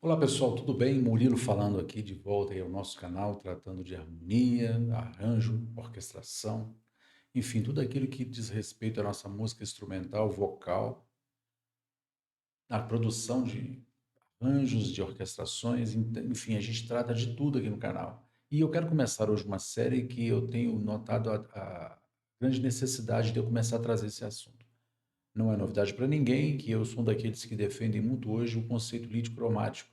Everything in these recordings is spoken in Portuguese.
Olá pessoal, tudo bem? Murilo falando aqui de volta aí ao nosso canal, tratando de harmonia, arranjo, orquestração, enfim, tudo aquilo que diz respeito à nossa música instrumental, vocal, a produção de arranjos, de orquestrações, enfim, a gente trata de tudo aqui no canal. E eu quero começar hoje uma série que eu tenho notado a grande necessidade de eu começar a trazer esse assunto. Não é novidade para ninguém que eu sou um daqueles que defendem muito hoje o conceito lítico-cromático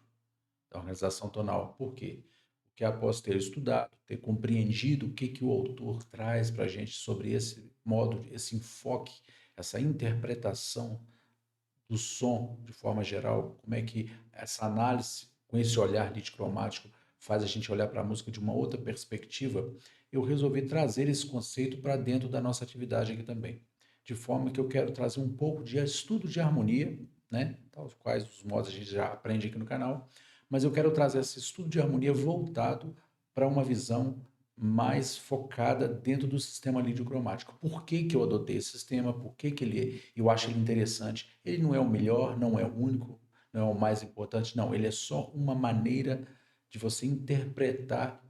da organização tonal. Por quê? Porque após ter estudado, ter compreendido o que o autor traz para a gente sobre esse modo, esse enfoque, essa interpretação do som de forma geral, como é que essa análise com esse olhar cromático faz a gente olhar para a música de uma outra perspectiva, eu resolvi trazer esse conceito para dentro da nossa atividade aqui também. De forma que eu quero trazer um pouco de estudo de harmonia, né? Os quais os modos a gente já aprende aqui no canal, mas eu quero trazer esse estudo de harmonia voltado para uma visão mais focada dentro do sistema lídio-cromático. Por que que eu adotei esse sistema? Por que que eu acho ele interessante? Ele não é o melhor, não é o único, não é o mais importante, não. Ele é só uma maneira de você interpretar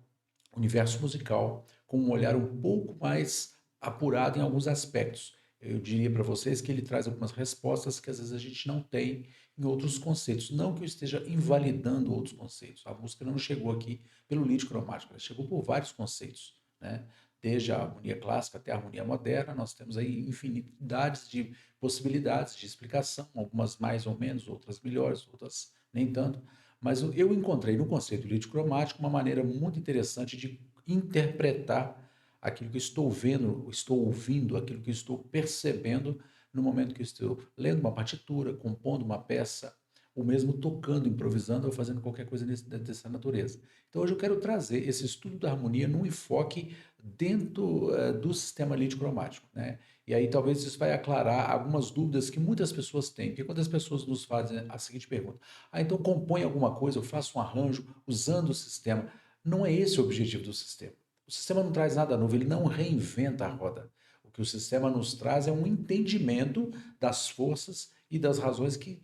o universo musical com um olhar um pouco mais apurado em alguns aspectos. Eu diria para vocês que ele traz algumas respostas que às vezes a gente não tem em outros conceitos. Não que eu esteja invalidando outros conceitos. A música não chegou aqui pelo lídio cromático, ela chegou por vários conceitos, né? Desde a harmonia clássica até a harmonia moderna, nós temos aí infinidades de possibilidades de explicação, algumas mais ou menos, outras melhores, outras nem tanto. Mas eu encontrei no conceito lídio cromático uma maneira muito interessante de interpretar aquilo que estou vendo, estou ouvindo, aquilo que estou percebendo no momento que estou lendo uma partitura, compondo uma peça, ou mesmo tocando, improvisando ou fazendo qualquer coisa dessa natureza. Então hoje eu quero trazer esse estudo da harmonia num enfoque dentro do sistema lítico-cromático, né? E aí talvez isso vai aclarar algumas dúvidas que muitas pessoas têm, porque quando as pessoas nos fazem a seguinte pergunta: então compõe alguma coisa, eu faço um arranjo usando o sistema. Não é esse o objetivo do sistema. O sistema não traz nada novo, ele não reinventa a roda. O que o sistema nos traz é um entendimento das forças e das razões que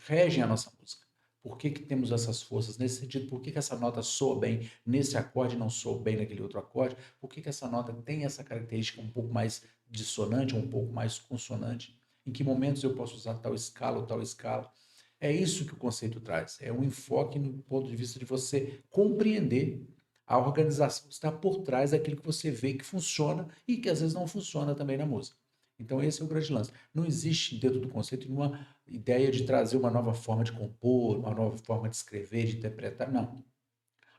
regem a nossa música. Por que, que temos essas forças nesse sentido? Por que, que essa nota soa bem nesse acorde e não soa bem naquele outro acorde? Por que, que essa nota tem essa característica um pouco mais dissonante ou um pouco mais consonante? Em que momentos eu posso usar tal escala ou tal escala? É isso que o conceito traz. É um enfoque no ponto de vista de você compreender a organização que está por trás daquilo que você vê que funciona e que às vezes não funciona também na música. Então esse é o grande lance. Não existe dentro do conceito nenhuma ideia de trazer uma nova forma de compor, uma nova forma de escrever, de interpretar, não.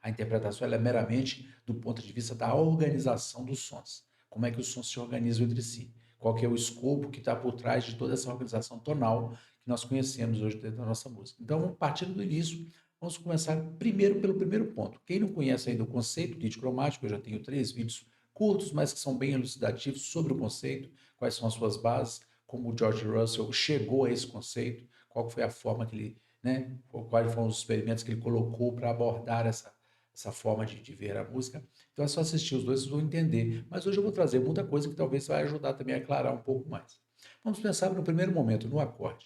A interpretação ela é meramente do ponto de vista da organização dos sons. Como é que os sons se organizam entre si? Qual que é o escopo que está por trás de toda essa organização tonal que nós conhecemos hoje dentro da nossa música? Então, partindo do início, vamos começar primeiro pelo primeiro ponto. Quem não conhece ainda o conceito de cromático, eu já tenho 3 vídeos curtos, mas que são bem elucidativos sobre o conceito, quais são as suas bases, como o George Russell chegou a esse conceito, qual foi a forma que ele, né, quais foram os experimentos que ele colocou para abordar essa forma de ver a música. Então é só assistir os dois, vocês vão entender. Mas hoje eu vou trazer muita coisa que talvez vai ajudar também a aclarar um pouco mais. Vamos pensar no primeiro momento, no acorde.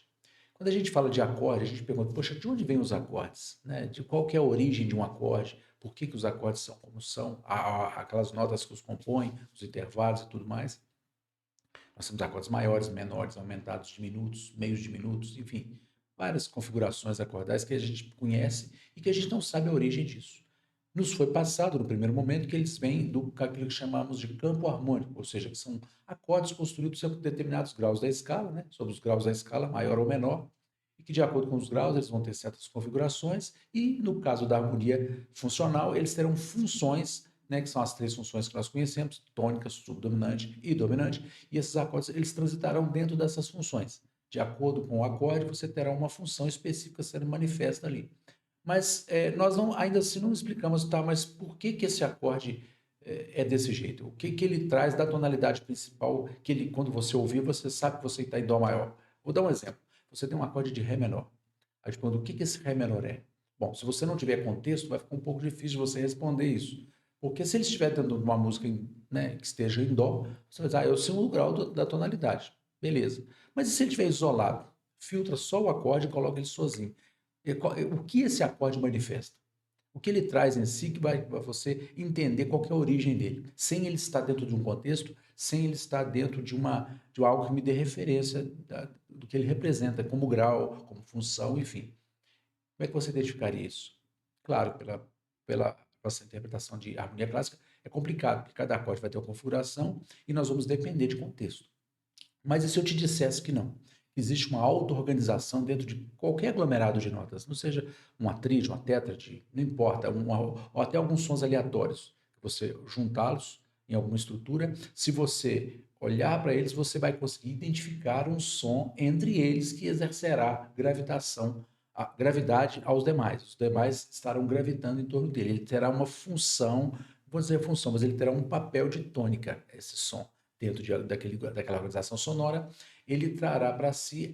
Quando a gente fala de acorde, a gente pergunta, poxa, de onde vêm os acordes? Né? De qual que é a origem de um acorde? Por que, que os acordes são como são? Aquelas notas que os compõem, os intervalos e tudo mais. Nós temos acordes maiores, menores, aumentados, diminutos, meios diminutos, enfim, várias configurações acordais que a gente conhece e que a gente não sabe a origem disso. Nos foi passado, no primeiro momento, que eles vêm do aquilo que chamamos de campo harmônico, ou seja, que são acordes construídos sobre determinados graus da escala, né? Sobre os graus da escala, maior ou menor, e que, de acordo com os graus, eles vão ter certas configurações, e no caso da harmonia funcional, eles terão funções, né, que são as 3 funções que nós conhecemos, tônica, subdominante e dominante, e esses acordes eles transitarão dentro dessas funções. De acordo com o acorde, você terá uma função específica sendo manifesta ali. Mas nós não, ainda assim não explicamos, tá, mas por que, que esse acorde é desse jeito? O que, que ele traz da tonalidade principal, que ele, quando você ouvir, você sabe que você está em Dó maior. Vou dar um exemplo. Você tem um acorde de Ré menor. Aí te pergunto, o que, que esse Ré menor é? Bom, se você não tiver contexto, vai ficar um pouco difícil de você responder isso. Porque se ele estiver dentro de uma música né, que esteja em Dó, você vai dizer, é o segundo grau da tonalidade. Beleza. Mas e se ele estiver isolado? Filtra só o acorde e coloca ele sozinho. O que esse acorde manifesta? O que ele traz em si que vai você entender qual que é a origem dele, sem ele estar dentro de um contexto, sem ele estar dentro de algo que me dê referência do que ele representa, como grau, como função, enfim. Como é que você identificaria isso? Claro, pela nossa interpretação de harmonia clássica, é complicado, porque cada acorde vai ter uma configuração e nós vamos depender de contexto. Mas e se eu te dissesse que não? Existe uma auto-organização dentro de qualquer aglomerado de notas, não seja uma tríade, uma tétrade, não importa, ou até alguns sons aleatórios. Você juntá-los em alguma estrutura, se você olhar para eles, você vai conseguir identificar um som entre eles que exercerá gravitação, a gravidade aos demais. Os demais estarão gravitando em torno dele. Ele terá uma função, vou dizer função, mas ele terá um papel de tônica, esse som dentro daquela organização sonora, ele trará para si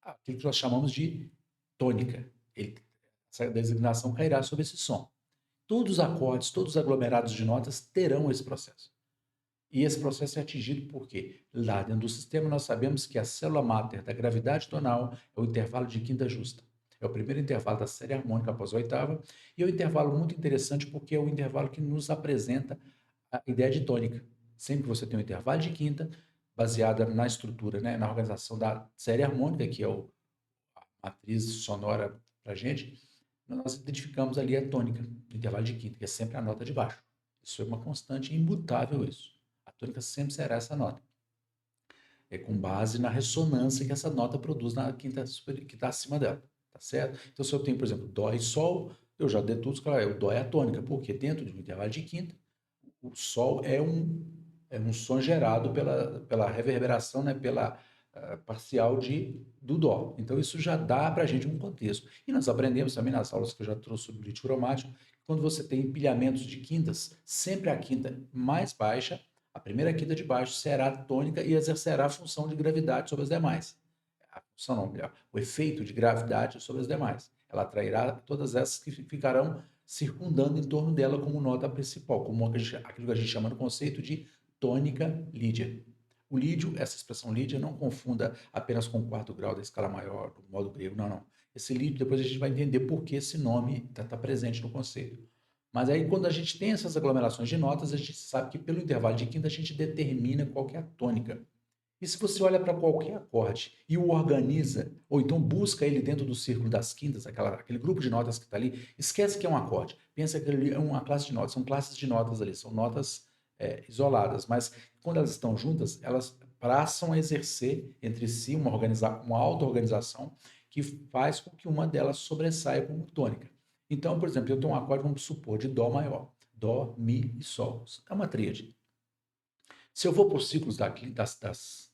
aquilo que nós chamamos de tônica. Essa designação cairá sobre esse som. Todos os acordes, todos os aglomerados de notas terão esse processo. E esse processo é atingido por quê? Lá dentro do sistema nós sabemos que a célula máter da gravidade tonal é o intervalo de quinta justa. É o primeiro intervalo da série harmônica após a oitava, e é um intervalo muito interessante porque é o intervalo que nos apresenta a ideia de tônica. Sempre que você tem um intervalo de quinta, baseada na estrutura, né, na organização da série harmônica, que é a matriz sonora para a gente, nós identificamos ali a tônica, do intervalo de quinta, que é sempre a nota de baixo. Isso é uma constante imutável, isso. A tônica sempre será essa nota. É com base na ressonância que essa nota produz na quinta que está acima dela, tá certo? Então, se eu tenho, por exemplo, dó e sol, eu já deduzo que o dó é a tônica, porque dentro de um intervalo de quinta, o sol é um som gerado pela reverberação, né, pela parcial do dó. Então, isso já dá para a gente um contexto. E nós aprendemos também nas aulas que eu já trouxe sobre o ritmo cromático, que quando você tem empilhamentos de quintas, sempre a quinta mais baixa, a primeira quinta de baixo será tônica e exercerá a função de gravidade sobre as demais. A função não, melhor, o efeito de gravidade sobre as demais. Ela atrairá todas essas que ficarão circundando em torno dela como nota principal, como aquilo que a gente chama no conceito de tônica lídia. O lídio, essa expressão lídia, não confunda apenas com o quarto grau da escala maior, do modo grego, não, não. Esse lídio, depois a gente vai entender por que esse nome está presente no conceito. Mas aí, quando a gente tem essas aglomerações de notas, a gente sabe que pelo intervalo de quinta a gente determina qual que é a tônica. E se você olha para qualquer acorde e o organiza, ou então busca ele dentro do círculo das quintas, aquele grupo de notas que está ali, esquece que é um acorde. Pensa que ele é uma classe de notas, são classes de notas ali, são notas isoladas, mas quando elas estão juntas, elas passam a exercer entre si uma auto-organização que faz com que uma delas sobressaia como tônica. Então, por exemplo, eu tenho um acorde, vamos supor, de Dó maior. Dó, Mi e Sol. É uma tríade. Se eu vou por ciclos das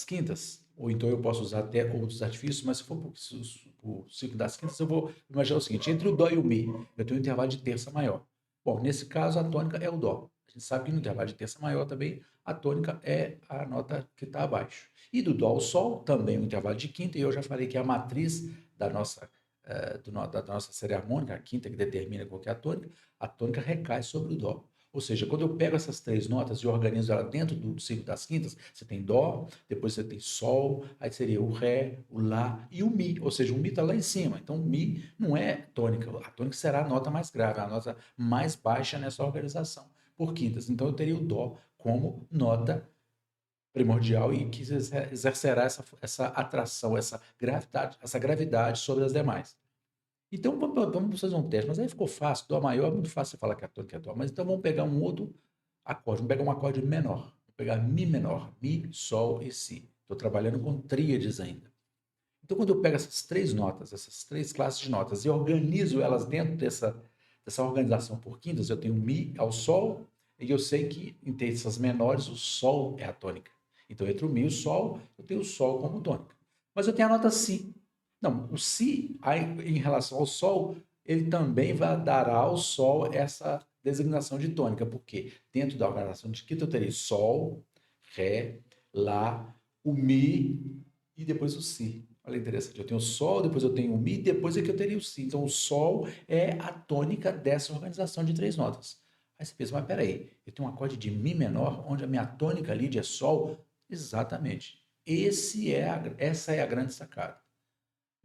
quintas, ou então eu posso usar até outros artifícios, mas se for por ciclo das quintas, eu vou imaginar o seguinte: entre o Dó e o Mi, eu tenho um intervalo de terça maior. Bom, nesse caso, a tônica é o Dó. A gente sabe que no intervalo de terça maior também, a tônica é a nota que está abaixo. E do Dó ao Sol, também um intervalo de quinta, e eu já falei que é a matriz da nossa série harmônica, a quinta que determina qual que é a tônica recai sobre o Dó. Ou seja, quando eu pego essas três notas e organizo ela dentro do ciclo das quintas, você tem Dó, depois você tem Sol, aí seria o Ré, o Lá e o Mi. Ou seja, o Mi está lá em cima. Então, o Mi não é tônica. A tônica será a nota mais grave, a nota mais baixa nessa organização por quintas. Então, eu teria o Dó como nota primordial e que exercerá essa atração, essa gravidade sobre as demais. Então vamos fazer um teste, mas aí ficou fácil, Dó maior, é muito fácil você falar que a tônica é Dó, mas então vamos pegar um outro acorde, vamos pegar um acorde menor, vamos pegar Mi menor, Mi, Sol e Si. Estou trabalhando com tríades ainda. Então quando eu pego essas três notas, essas três classes de notas e organizo elas dentro dessa organização por quintas, eu tenho Mi ao Sol e eu sei que em terças menores o Sol é a tônica. Então entre o Mi e o Sol, eu tenho o Sol como tônica. Mas eu tenho a nota Si. Não, o Si, em relação ao Sol, ele também vai dar ao Sol essa designação de tônica, porque dentro da organização de quinta eu terei Sol, Ré, Lá, o Mi e depois o Si. Olha interessante, eu tenho o Sol, depois eu tenho o Mi, depois é que eu teria o Si. Então o Sol é a tônica dessa organização de três notas. Aí você pensa, mas peraí, eu tenho um acorde de Mi menor, onde a minha tônica ali de é Sol? Exatamente. Essa é a grande sacada.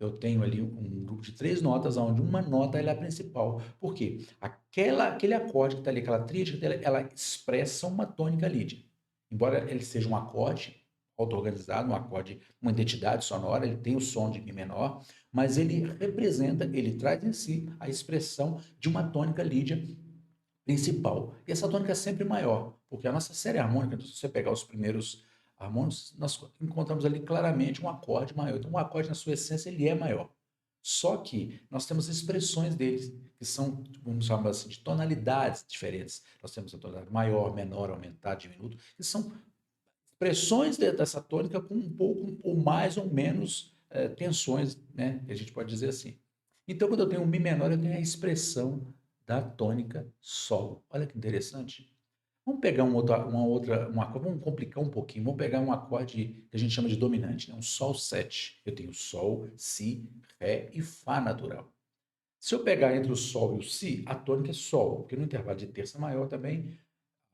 eu tenho ali um grupo de 3 notas, onde uma nota ela é a principal. Por quê? Aquele acorde que está ali, aquela tríade, ela expressa uma tônica lídia. Embora ele seja um acorde auto-organizado, um acorde, uma identidade sonora, ele tem o som de Mi menor, mas ele representa, ele traz em si a expressão de uma tônica lídia principal. E essa tônica é sempre maior, porque a nossa série harmônica, se você pegar os primeiros harmônicos, nós encontramos ali claramente um acorde maior. Então, um acorde, na sua essência, ele é maior. Só que nós temos expressões deles, que são, vamos chamar assim, de tonalidades diferentes. Nós temos a tonalidade maior, menor, aumentar, diminuto, que são expressões dessa tônica com um pouco ou mais ou menos tensões, né? Que a gente pode dizer assim. Então, quando eu tenho um Mi menor, eu tenho a expressão da tônica Sol. Olha que interessante. Vamos pegar vamos complicar um pouquinho. Vamos pegar um acorde que a gente chama de dominante, né? Um Sol 7. Eu tenho Sol, Si, Ré e Fá natural. Se eu pegar entre o Sol e o Si, a tônica é Sol, porque no intervalo de terça maior também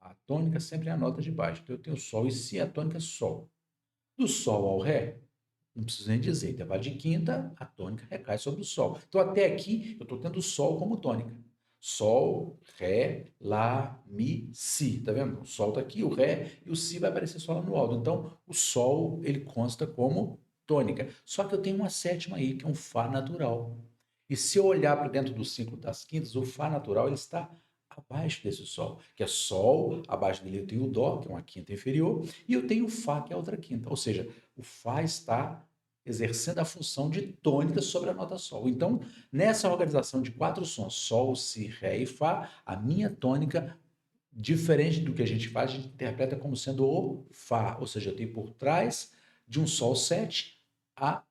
a tônica sempre é a nota de baixo. Então eu tenho Sol e Si, a tônica é Sol. Do Sol ao Ré, não preciso nem dizer, intervalo de quinta, a tônica recai sobre o Sol. Então até aqui eu estou tendo o Sol como tônica. Sol, Ré, Lá, Mi, Si. Tá vendo? O Sol está aqui, o Ré e o Si vai aparecer só lá no alto. Então o Sol ele consta como tônica. Só que eu tenho uma sétima aí, que é um Fá natural. E se eu olhar para dentro do ciclo das quintas, o Fá natural ele está abaixo desse Sol, que é Sol, abaixo dele eu tenho o Dó, que é uma quinta inferior, e eu tenho o Fá, que é a outra quinta. Ou seja, o Fá está exercendo a função de tônica sobre a nota Sol. Então, nessa organização de 4 sons, Sol, Si, Ré e Fá, a minha tônica, diferente do que a gente faz, a gente interpreta como sendo o Fá, ou seja, eu tenho por trás de um Sol 7 a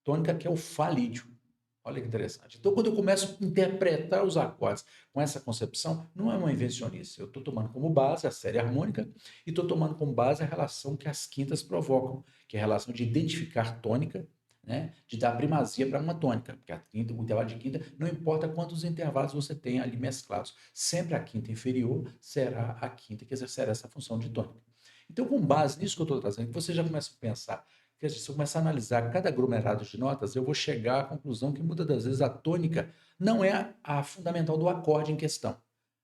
tônica que é o Fá lídio. Olha que interessante. Então, quando eu começo a interpretar os acordes com essa concepção, não é uma invencionice. Eu estou tomando como base a série harmônica e estou tomando como base a relação que as quintas provocam, que é a relação de identificar tônica, né, de dar primazia para uma tônica, porque a quinta, o intervalo de quinta, não importa quantos intervalos você tem ali mesclados, sempre a quinta inferior será a quinta que exercerá essa função de tônica. Então, com base nisso que eu estou trazendo, você já começa a pensar porque se eu começar a analisar cada aglomerado de notas, eu vou chegar à conclusão que muitas das vezes a tônica não é a fundamental do acorde em questão.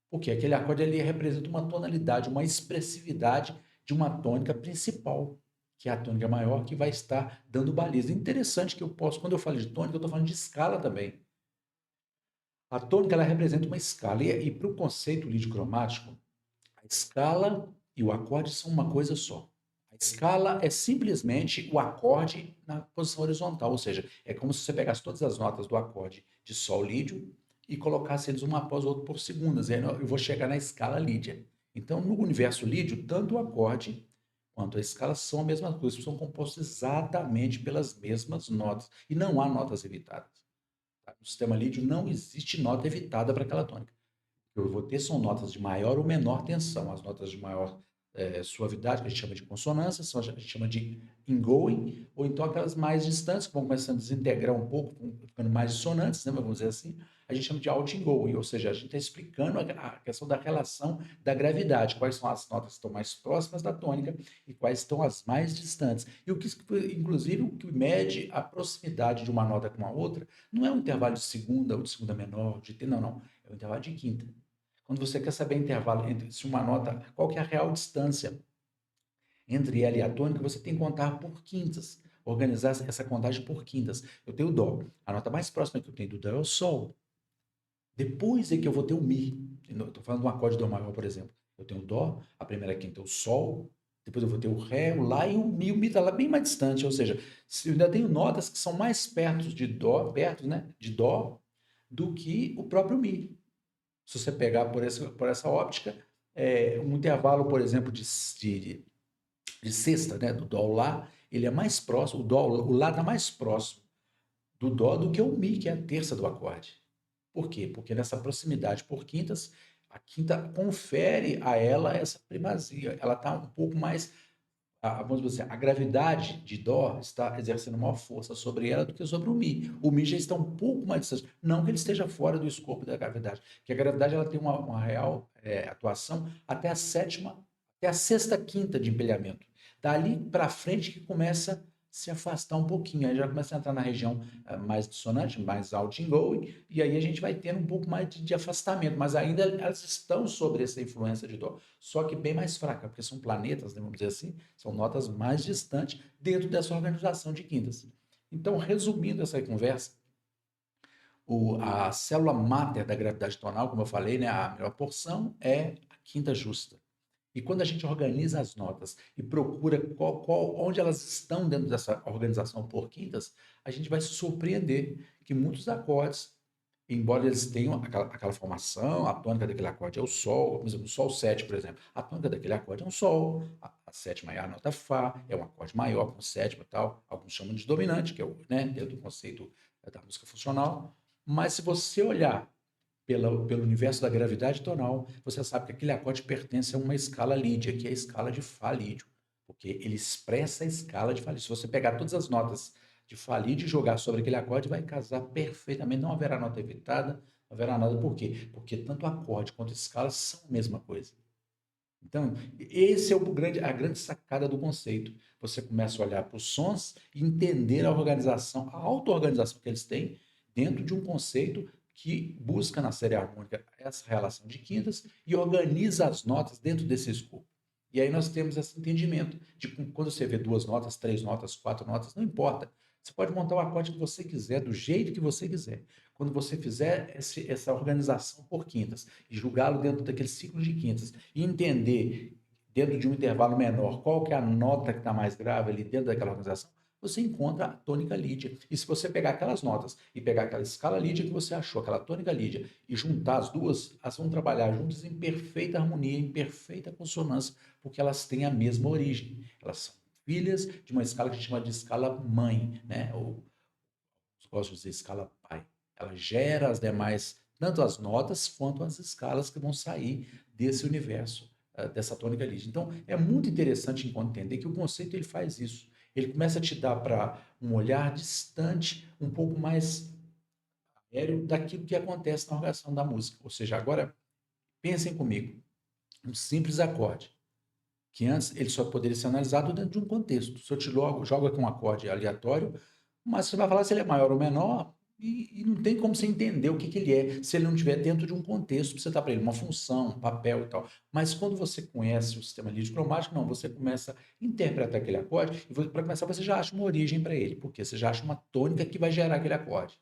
Porque aquele acorde ele representa uma tonalidade, uma expressividade de uma tônica principal, que é a tônica maior, que vai estar dando baliza. Interessante que eu posso, quando eu falo de tônica, eu estou falando de escala também. A tônica ela representa uma escala, e para o conceito lídio-cromático, a escala e o acorde são uma coisa só. A escala é simplesmente o acorde na posição horizontal, ou seja, é como se você pegasse todas as notas do acorde de Sol lídio e colocasse eles uma após a outra por segundas. E aí eu vou chegar na escala lídia. Então, no universo lídio, tanto o acorde quanto a escala são a mesma coisa, são compostos exatamente pelas mesmas notas. E não há notas evitadas. Tá? No sistema lídio não existe nota evitada para aquela tônica que eu vou ter são notas de maior ou menor tensão. As notas de maior suavidade, que a gente chama de consonância, a gente chama de ingoing, ou então aquelas mais distantes, que vão começando a desintegrar um pouco, vão ficando mais dissonantes, né, vamos dizer assim, a gente chama de out-ingoing, ou seja, a gente está explicando a questão da relação da gravidade, quais são as notas que estão mais próximas da tônica e quais estão as mais distantes. E o que, inclusive, o que mede a proximidade de uma nota com a outra não é um intervalo de segunda ou de segunda menor, não, não, é um intervalo de quinta. Quando você quer saber o intervalo entre se uma nota, qual que é a real distância entre ela e a tônica, você tem que contar por quintas, organizar essa contagem por quintas. Eu tenho o dó, a nota mais próxima que eu tenho do dó é o sol. Depois é que eu vou ter o mi. Estou falando de um acorde de dó maior, por exemplo. Eu tenho o dó, a primeira quinta é o sol, depois eu vou ter o ré, o lá e o mi. O mi está lá bem mais distante, ou seja, eu ainda tenho notas que são mais perto de dó, né, de dó, do que o próprio mi. Se você pegar por essa óptica, um intervalo, por exemplo, de sexta, né, do dó ao lá, ele é mais próximo, o lá está mais próximo do dó do que o mi, que é a terça do acorde. Por quê? Porque nessa proximidade por quintas, a quinta confere a ela essa primazia. Ela está um pouco mais vamos dizer assim, a gravidade de Dó está exercendo maior força sobre ela do que sobre o Mi. O Mi já está um pouco mais distante. Não que ele esteja fora do escopo da gravidade, porque a gravidade ela tem uma real atuação até a sexta quinta de empilhamento. Dali para frente que começa se afastar um pouquinho, aí já começa a entrar na região mais dissonante, mais outgoing, e aí a gente vai tendo um pouco mais de afastamento, mas ainda elas estão sobre essa influência de dó, só que bem mais fraca, porque são planetas, né, vamos dizer assim, são notas mais distantes dentro dessa organização de quintas. Então, resumindo essa conversa, a célula máter da gravidade tonal, como eu falei, né, a melhor porção é a quinta justa. E quando a gente organiza as notas e procura onde elas estão dentro dessa organização por quintas, a gente vai se surpreender que muitos acordes, embora eles tenham aquela formação, a tônica daquele acorde é o Sol, por exemplo, o Sol 7, por exemplo, a tônica daquele acorde é um Sol, a sétima é a nota Fá, é um acorde maior com sétima e tal, alguns chamam de dominante, que é o, né, dentro do conceito da música funcional, mas se você olhar pelo universo da gravidade tonal, você sabe que aquele acorde pertence a uma escala lídia, que é a escala de Fá lídio, porque ele expressa a escala de Fá lídio. Se você pegar todas as notas de Fá lídio e jogar sobre aquele acorde, vai casar perfeitamente, não haverá nota evitada, não haverá nada. Por quê? Porque tanto acorde quanto escala são a mesma coisa. Então, esse é a grande sacada do conceito. Você começa a olhar para os sons e entender a organização, a auto-organização que eles têm dentro de um conceito que busca na série harmônica essa relação de quintas e organiza as notas dentro desse escopo. E aí nós temos esse entendimento de quando você vê duas notas, três notas, quatro notas, não importa. Você pode montar o acorde que você quiser, do jeito que você quiser. Quando você fizer essa organização por quintas e julgá-lo dentro daquele ciclo de quintas e entender, dentro de um intervalo menor, qual que é a nota que está mais grave ali dentro daquela organização, você encontra a tônica lídia. E se você pegar aquelas notas e pegar aquela escala lídia que você achou, aquela tônica lídia, e juntar as duas, elas vão trabalhar juntas em perfeita harmonia, em perfeita consonância, porque elas têm a mesma origem. Elas são filhas de uma escala que a gente chama de escala mãe, né? Ou gosto de dizer escala pai. Ela gera as demais, tanto as notas quanto as escalas que vão sair desse universo, dessa tônica lídia. Então, é muito interessante entender que o conceito ele faz isso. Ele começa a te dar para um olhar distante, um pouco mais aéreo daquilo que acontece na organização da música. Ou seja, agora, pensem comigo, um simples acorde, que antes ele só poderia ser analisado dentro de um contexto. Se eu te jogo aqui um acorde aleatório, mas você vai falar se ele é maior ou menor, e não tem como você entender o que ele é, se ele não estiver dentro de um contexto, você está para ele uma função, um papel e tal. Mas quando você conhece o sistema lídio cromático, não, você começa a interpretar aquele acorde, e para começar você já acha uma origem para ele, porque você já acha uma tônica que vai gerar aquele acorde.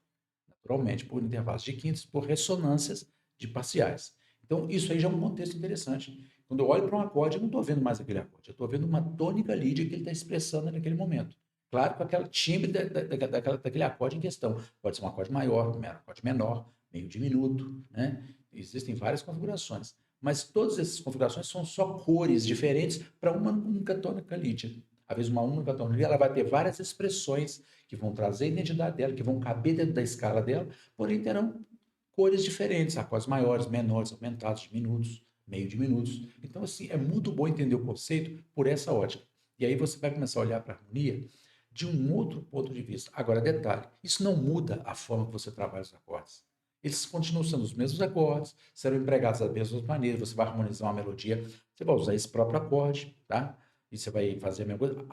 Naturalmente, por intervalos de quintas, por ressonâncias de parciais. Então, isso aí já é um contexto interessante. Quando eu olho para um acorde, eu não estou vendo mais aquele acorde, eu estou vendo uma tônica lídia que ele está expressando naquele momento. Claro, com aquele timbre daquele acorde em questão. Pode ser um acorde maior, um acorde menor, meio diminuto, né? Existem várias configurações. Mas todas essas configurações são só cores diferentes para uma única tônica lídia. Às vezes, uma única tônica lídia ela vai ter várias expressões que vão trazer a identidade dela, que vão caber dentro da escala dela, porém terão cores diferentes, acordes maiores, menores, aumentados, diminutos, meio diminutos. Então, assim, é muito bom entender o conceito por essa ótica. E aí você vai começar a olhar para a harmonia de um outro ponto de vista. Agora, detalhe, isso não muda a forma que você trabalha os acordes. Eles continuam sendo os mesmos acordes, serão empregados da mesma maneira, você vai harmonizar uma melodia, você vai usar esse próprio acorde, tá? E você vai fazer a mesma coisa.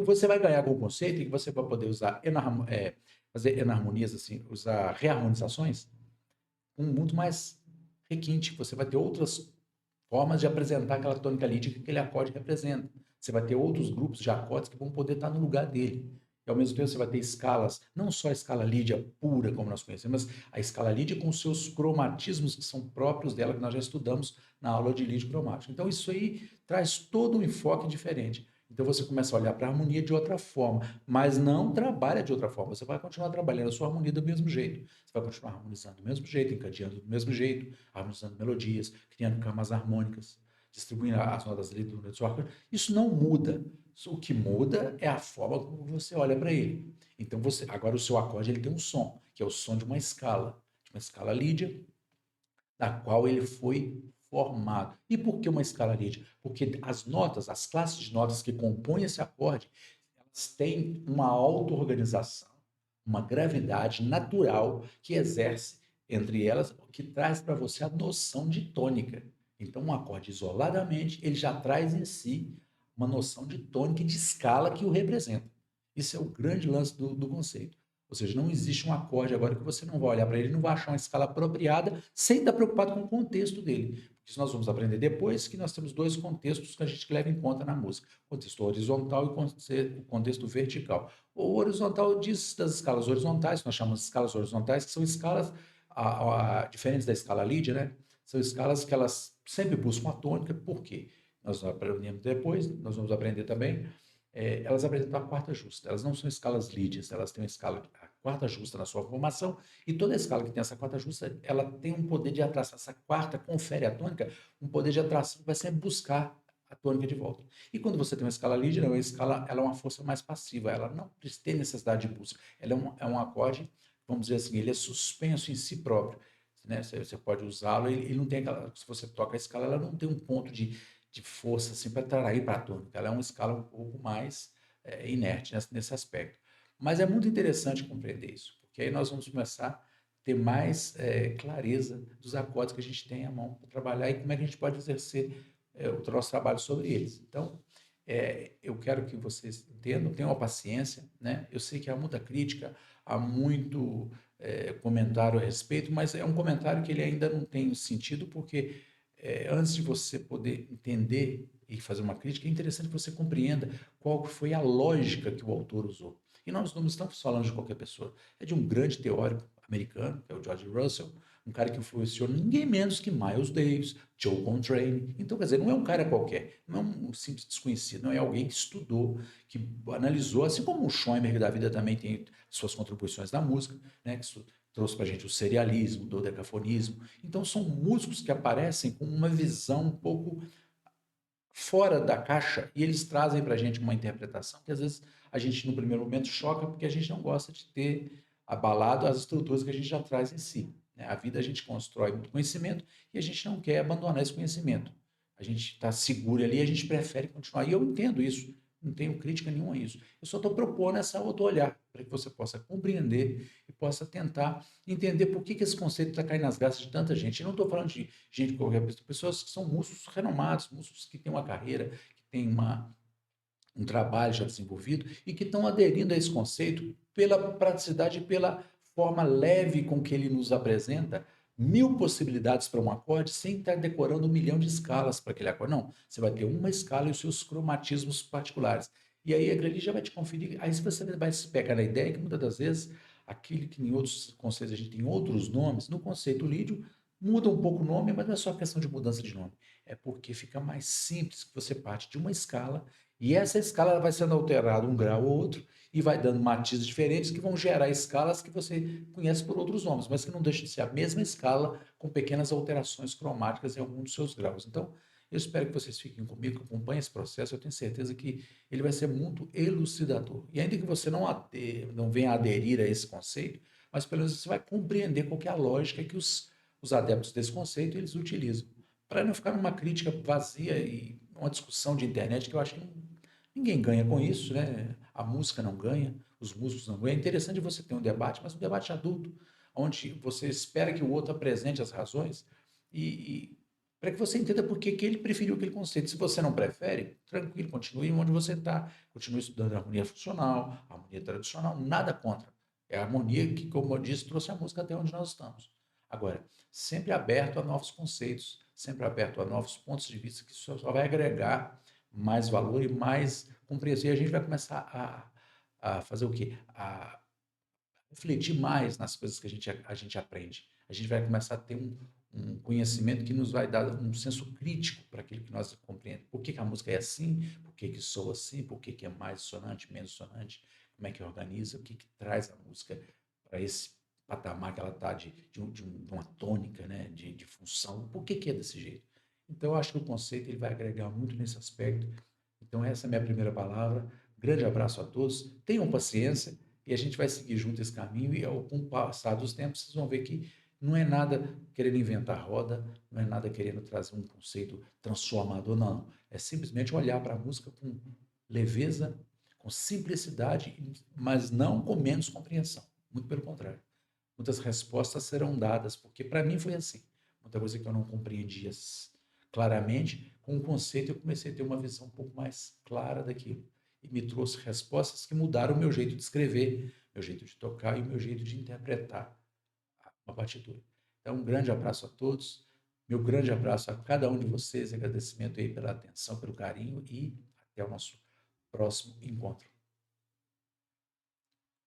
Você vai ganhar com o conceito que você vai poder usar fazer enarmonias, assim, usar reharmonizações com muito mais requinte. Você vai ter outras formas de apresentar aquela tônica lídia que aquele acorde representa. Você vai ter outros grupos de acordes que vão poder estar no lugar dele. E ao mesmo tempo você vai ter escalas, não só a escala lídia pura, como nós conhecemos, mas a escala lídia com seus cromatismos que são próprios dela, que nós já estudamos na aula de lídio cromático. Então isso aí traz todo um enfoque diferente. Então você começa a olhar para a harmonia de outra forma, mas não trabalha de outra forma. Você vai continuar trabalhando a sua harmonia do mesmo jeito. Você vai continuar harmonizando do mesmo jeito, encadeando do mesmo jeito, harmonizando melodias, criando camas harmônicas, distribuindo as notas ali do seu acorde. Isso não muda. O que muda é a forma como você olha para ele. Então agora o seu acorde ele tem um som, que é o som de uma escala lídia, da qual ele foi formado. E por que uma escala lídia? Porque as notas, as classes de notas que compõem esse acorde, elas têm uma auto-organização, uma gravidade natural que exerce entre elas, que traz para você a noção de tônica. Então, um acorde isoladamente, ele já traz em si uma noção de tônica e de escala que o representa. Isso é o grande lance do conceito. Ou seja, não existe um acorde agora que você não vai olhar para ele e não vai achar uma escala apropriada sem estar preocupado com o contexto dele. Isso nós vamos aprender depois, que nós temos dois contextos que a gente leva em conta na música: o contexto horizontal e o contexto vertical. O horizontal diz das escalas horizontais, que nós chamamos de escalas horizontais, que são escalas diferentes da escala Lídia, né? São escalas que elas sempre buscam a tônica. Por quê? Nós aprendemos depois, nós vamos aprender também. Elas apresentam a quarta justa. Elas não são escalas lídias, elas têm uma escala, a quarta justa na sua formação, e toda escala que tem essa quarta justa, ela tem um poder de atração. Essa quarta confere à tônica um poder de atração que vai sempre buscar a tônica de volta. E quando você tem uma escala lídia, uma escala, ela é uma força mais passiva, ela não tem necessidade de busca. Ela é um acorde, vamos dizer assim, ele é suspenso em si próprio. Né? Você pode usá-lo, ele não tem aquela. Se você toca a escala, ela não tem um ponto de força assim, para atrair para a tônica. Ela é uma escala um pouco mais inerte nesse aspecto. Mas é muito interessante compreender isso, porque aí nós vamos começar a ter mais clareza dos acordes que a gente tem à mão para trabalhar e como é que a gente pode exercer o nosso trabalho sobre eles. Então, eu quero que vocês entendam, tenham a paciência, né? Eu sei que há muita crítica, há muito comentário a respeito, mas é um comentário que ele ainda não tem sentido, porque antes de você poder entender e fazer uma crítica, é interessante que você compreenda qual foi a lógica que o autor usou. E nós não estamos falando de qualquer pessoa, é de um grande teórico americano, que é o George Russell, um cara que influenciou ninguém menos que Miles Davis, Joe Coltrane. Então, quer dizer, não é um cara qualquer, não é um simples desconhecido, não é alguém que estudou, que analisou, assim como o Schoenberg da vida também tem suas contribuições na música, né, que trouxe para a gente o serialismo, o dodecafonismo. Então, são músicos que aparecem com uma visão um pouco fora da caixa e eles trazem para a gente uma interpretação que às vezes a gente no primeiro momento choca porque a gente não gosta de ter abalado as estruturas que a gente já traz em si. Né? A vida a gente constrói muito conhecimento e a gente não quer abandonar esse conhecimento. A gente está seguro ali, a gente prefere continuar. E eu entendo isso, não tenho crítica nenhuma a isso. Eu só estou propondo essa outro olhar para que você possa compreender e possa tentar entender por que esse conceito está caindo nas graças de tanta gente. Eu não estou falando de gente qualquer pessoa, pessoas que são músicos renomados, músicos que têm uma carreira, que têm um trabalho já desenvolvido e que estão aderindo a esse conceito pela praticidade e pela forma leve com que ele nos apresenta mil possibilidades para um acorde sem estar decorando 1 milhão de escalas para aquele acorde. Não, você vai ter uma escala e os seus cromatismos particulares. E aí a grelha já vai te conferir. Aí você vai se pegar na ideia que muitas das vezes aquilo que em outros conceitos a gente tem outros nomes, no conceito lídio muda um pouco o nome, mas não é só questão de mudança de nome. É porque fica mais simples que você parte de uma escala e essa escala vai sendo alterada um grau ou outro e vai dando matizes diferentes que vão gerar escalas que você conhece por outros nomes, mas que não deixa de ser a mesma escala com pequenas alterações cromáticas em algum dos seus graus. Então, eu espero que vocês fiquem comigo, acompanhem esse processo. Eu tenho certeza que ele vai ser muito elucidador. E ainda que você não venha a aderir a esse conceito, mas pelo menos você vai compreender qual que é a lógica que os adeptos desse conceito eles utilizam. Para não ficar numa crítica vazia e uma discussão de internet que eu acho que ninguém ganha com isso, né? A música não ganha, os músicos não ganham. É interessante você ter um debate, mas um debate adulto, onde você espera que o outro apresente as razões e para que você entenda por que ele preferiu aquele conceito. Se você não prefere, tranquilo, continue onde você está, continue estudando harmonia funcional, harmonia tradicional, nada contra. É a harmonia que, como eu disse, trouxe a música até onde nós estamos. Agora, sempre aberto a novos conceitos, sempre aberto a novos pontos de vista que só vai agregar mais valor e mais compreensão. E a gente vai começar a fazer o quê? A refletir mais nas coisas que a gente aprende. A gente vai começar a ter um conhecimento que nos vai dar um senso crítico para aquilo que nós compreendemos. Por que a música é assim? Por que soa assim? Por que é mais sonante, menos sonante? Como é que organiza? O que traz a música para esse patamar que ela está de uma tônica, né? de função? Por que é desse jeito? Então, eu acho que o conceito ele vai agregar muito nesse aspecto. Então, essa é a minha primeira palavra. Grande abraço a todos. Tenham paciência e a gente vai seguir junto esse caminho. E com o passar dos tempos, vocês vão ver que não é nada querendo inventar roda, não é nada querendo trazer um conceito transformador, não. É simplesmente olhar para a música com leveza, com simplicidade, mas não com menos compreensão. Muito pelo contrário. Muitas respostas serão dadas, porque para mim foi assim. Muita coisa que eu não compreendia claramente, com o conceito eu comecei a ter uma visão um pouco mais clara daquilo. e me trouxe respostas que mudaram o meu jeito de escrever, meu jeito de tocar e o meu jeito de interpretar uma partitura. Então, um grande abraço a todos, meu grande abraço a cada um de vocês, agradecimento aí pela atenção, pelo carinho e até o nosso próximo encontro.